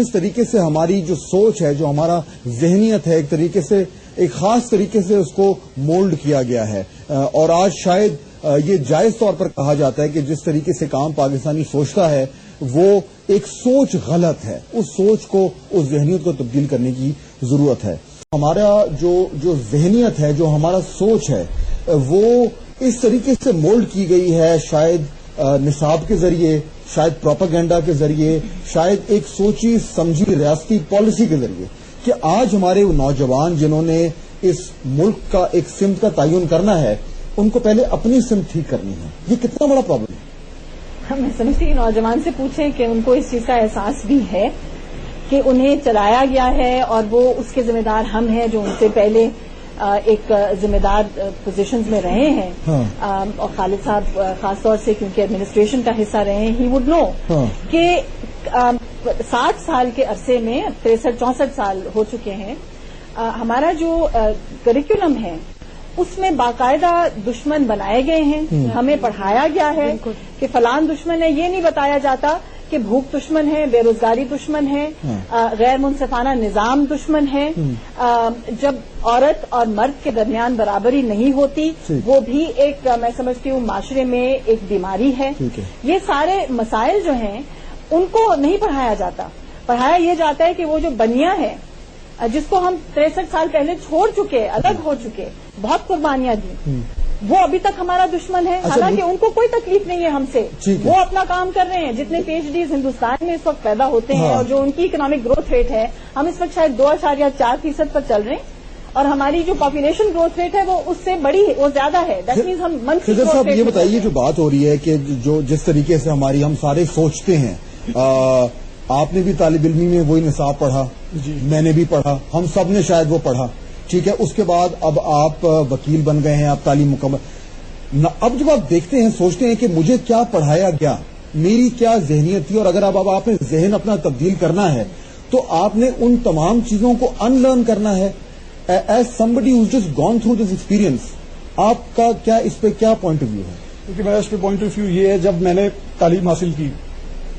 اس طریقے سے ہماری جو سوچ ہے, جو ہمارا ذہنیت ہے, ایک طریقے سے ایک خاص طریقے سے اس کو مولڈ کیا گیا ہے. اور آج شاید یہ جائز طور پر کہا جاتا ہے کہ جس طریقے سے کام پاکستانی سوچتا ہے وہ ایک سوچ غلط ہے. اس سوچ کو, اس ذہنیت کو تبدیل کرنے کی ضرورت ہے. ہمارا جو ذہنیت ہے, جو ہمارا سوچ ہے, وہ اس طریقے سے مولڈ کی گئی ہے, شاید نصاب کے ذریعے, شاید پروپیگنڈا کے ذریعے, شاید ایک سوچی سمجھی ریاستی پالیسی کے ذریعے, کہ آج ہمارے نوجوان جنہوں نے اس ملک کا ایک سمت کا تعین کرنا ہے, ان کو پہلے اپنی سمت ٹھیک کرنی ہے. یہ کتنا بڑا پرابلم ہے. میں سمجھتی ہوں نوجوان سے پوچھیں کہ ان کو اس چیز کا احساس بھی ہے کہ انہیں چلایا گیا ہے اور وہ اس کے ذمہ دار ہم ہیں جو ان سے پہلے ایک ذمہ دار پوزیشنز میں رہے ہیں. اور خالد صاحب خاص طور سے کیونکہ ایڈمنسٹریشن کا حصہ رہے ہیں, ہی وڈ نو کہ 60 سال کے عرصے میں 63-64 سال ہو چکے ہیں. ہمارا جو کریکولم ہے اس میں باقاعدہ دشمن بنائے گئے ہیں, ہمیں پڑھایا گیا ہے کہ فلان دشمن ہے. یہ نہیں بتایا جاتا کہ بھوک دشمن ہے, بے روزگاری دشمن ہے, غیر منصفانہ نظام دشمن ہے, جب عورت اور مرد کے درمیان برابری نہیں ہوتی وہ بھی ایک, میں سمجھتی ہوں معاشرے میں ایک بیماری ہے. یہ سارے مسائل جو ہیں ان کو نہیں پڑھایا جاتا. پڑھایا یہ جاتا ہے کہ وہ جو بنیا ہے جس کو ہم 63 سال پہلے چھوڑ چکے, الگ ہو چکے, بہت قربانیاں دی, وہ ابھی تک ہمارا دشمن ہے. حالانکہ ان کو کوئی تکلیف نہیں ہے ہم سے, وہ اپنا کام کر رہے ہیں. جتنے پی ایچ ڈیز ہندوستان میں اس وقت پیدا ہوتے ہیں اور جو ان کی اکنامک گروتھ ریٹ ہے, ہم اس وقت شاید 2.4% پر چل رہے ہیں, اور ہماری جو پاپولیشن گروتھ ریٹ ہے وہ اس سے بڑی, وہ زیادہ ہے. دیٹ مینز ہم منفی گروتھ ریٹ. صاحب یہ بتائیے, جو بات ہو رہی ہے کہ جو جس طریقے سے ہم سارے سوچتے ہیں, آپ نے بھی طالب علمی میں وہی نصاب پڑھا, میں نے بھی پڑھا, ہم سب نے شاید وہ پڑھا, ٹھیک ہے. اس کے بعد اب آپ وکیل بن گئے ہیں, آپ تعلیم مکمل. اب جب آپ دیکھتے ہیں, سوچتے ہیں کہ مجھے کیا پڑھایا گیا, میری کیا ذہنیت تھی, اور اگر اب آپ نے ذہن اپنا تبدیل کرنا ہے تو آپ نے ان تمام چیزوں کو ان لرن کرنا ہے. As somebody who's just gone through this experience, آپ کا کیا اس پہ کیا پوائنٹ آف ویو ہے؟ کیونکہ میرا اس پہ پوائنٹ آف ویو یہ ہے, جب میں نے تعلیم حاصل کی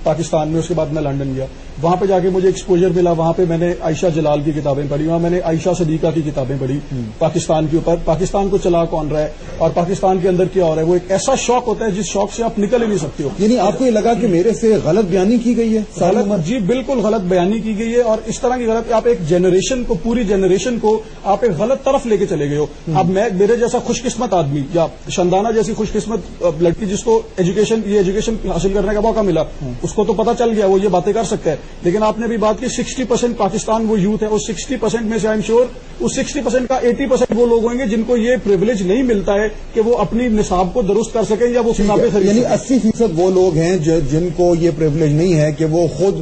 پاکستان میں, اس کے بعد میں لنڈن گیا, وہاں پہ جا کے مجھے ایکسپوجر ملا. وہاں پہ میں نے عائشہ جلال کی کتابیں پڑھی, وہاں میں نے عائشہ صدیقہ کی کتابیں پڑھی پاکستان کے اوپر, پاکستان کو چلا کون رہا ہے اور پاکستان کے اندر کیا ہو رہا ہے. وہ ایک ایسا شوق ہوتا ہے جس شوق سے آپ نکل ہی نہیں سکتے ہو. یعنی آپ کو یہ لگا کہ میرے سے غلط بیانی کی گئی ہے؟ جی بالکل غلط بیانی کی گئی ہے, اور اس طرح کی غلط, آپ ایک جنریشن کو, پوری جنریشن کو آپ ایک غلط طرف لے کے چلے گئے ہو. اب میرے جیسا خوش قسمت آدمی یا شندانہ جیسی خوش قسمت لڑکی جس کو ایجوکیشن حاصل کرنے کا موقع ملا, اس کو تو پتا چل گیا, وہ یہ باتیں کر سکتا ہے. لیکن آپ نے بھی بات کی 60% پاکستان وہ یوتھ ہے, اور 60% میں سے آئی ایم شیور اس 60% کا 80% وہ لوگ ہوں گے جن کو یہ پریولیج نہیں ملتا ہے کہ وہ اپنی نصاب کو درست کر سکیں یا وہ کتابیں خرید سکیں. یعنی 80% وہ لوگ ہیں جن کو یہ پریولیج نہیں ہے کہ وہ خود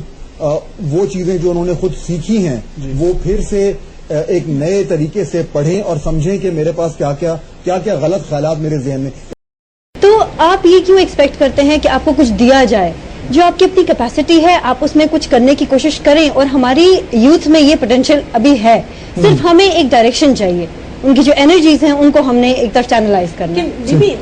وہ چیزیں جو انہوں نے خود سیکھی ہیں وہ پھر سے ایک نئے طریقے سے پڑھیں اور سمجھیں کہ میرے پاس کیا کیا غلط خیالات میرے ذہن میں. تو آپ یہ کیوں ایکسپیکٹ کرتے ہیں کہ آپ کو کچھ دیا جائے؟ جو آپ کی اپنی کیپیسٹی ہے آپ اس میں کچھ کرنے کی کوشش کریں, اور ہماری یوتھ میں یہ پوٹینشیل ابھی ہے, صرف ہمیں ایک ڈائریکشن چاہیے. ان کی جو انرجیز ہیں ان کو ہم نے ایک طرف چینلائز کرنا ہے. جی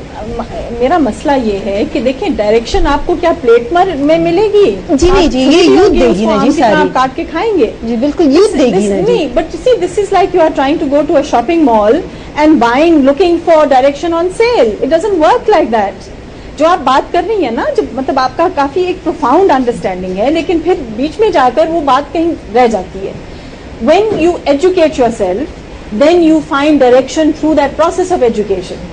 میرا مسئلہ یہ ہے کہ دیکھیں ڈائریکشن آپ کو کیا پلیٹ میں ملے گی؟ جی نہیں جی, یہ یوتھ دے گی نا جی, ساری کاٹ کے کھائیں گے. جی بالکل یوتھ دے گی نا جی. But see this is like you are trying to go to a shopping mall and buying looking for direction on sale. It doesn't work like that. جو آپ بات کر رہی ہیں نا, جب مطلب آپ کا کافی ایک پروفاؤنڈ انڈرسٹینڈنگ ہے, لیکن پھر بیچ میں جا کر وہ بات کہیں رہ جاتی ہے. When you educate yourself then you find direction through that process of education.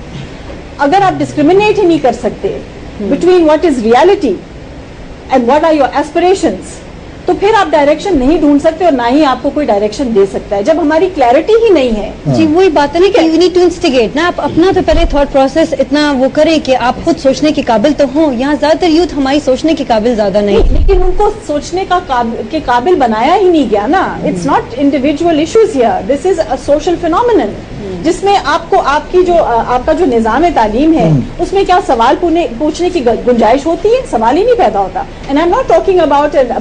اگر آپ ڈسکریمنیٹ ہی نہیں کر سکتے between what is reality and what are your aspirations, تو پھر آپ ڈائریکشن نہیں ڈھونڈ سکتے اور نہ ہی آپ کو کوئی ڈائریکشن دے سکتا ہے جب ہماری کلیئرٹی ہی نہیں ہے. جی وہی بات ہے نا کہ یو نیڈ ٹو انسٹیگیٹ نا, آپ اپنا تو پہلے تھاٹ پروسیس اتنا وہ کریں کہ آپ خود سوچنے کے قابل تو ہوں. یہاں زیادہ تر یوتھ ہماری سوچنے کے قابل زیادہ نہیں, لیکن ان کو سوچنے کے قابل بنایا ہی نہیں گیا نا. It's not individual issues here, this is a social phenomenon جس میں آپ کو آپ کا جو نظام تعلیم ہے اس میں کیا سوال پوچھنے کی گنجائش ہوتی ہے؟ سوال ہی نہیں پیدا ہوتا. And I am not talking about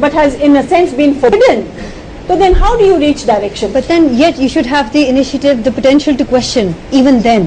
but has in a sense been forbidden, so then how do you reach direction? But then yet you should have the initiative, the potential to question even then.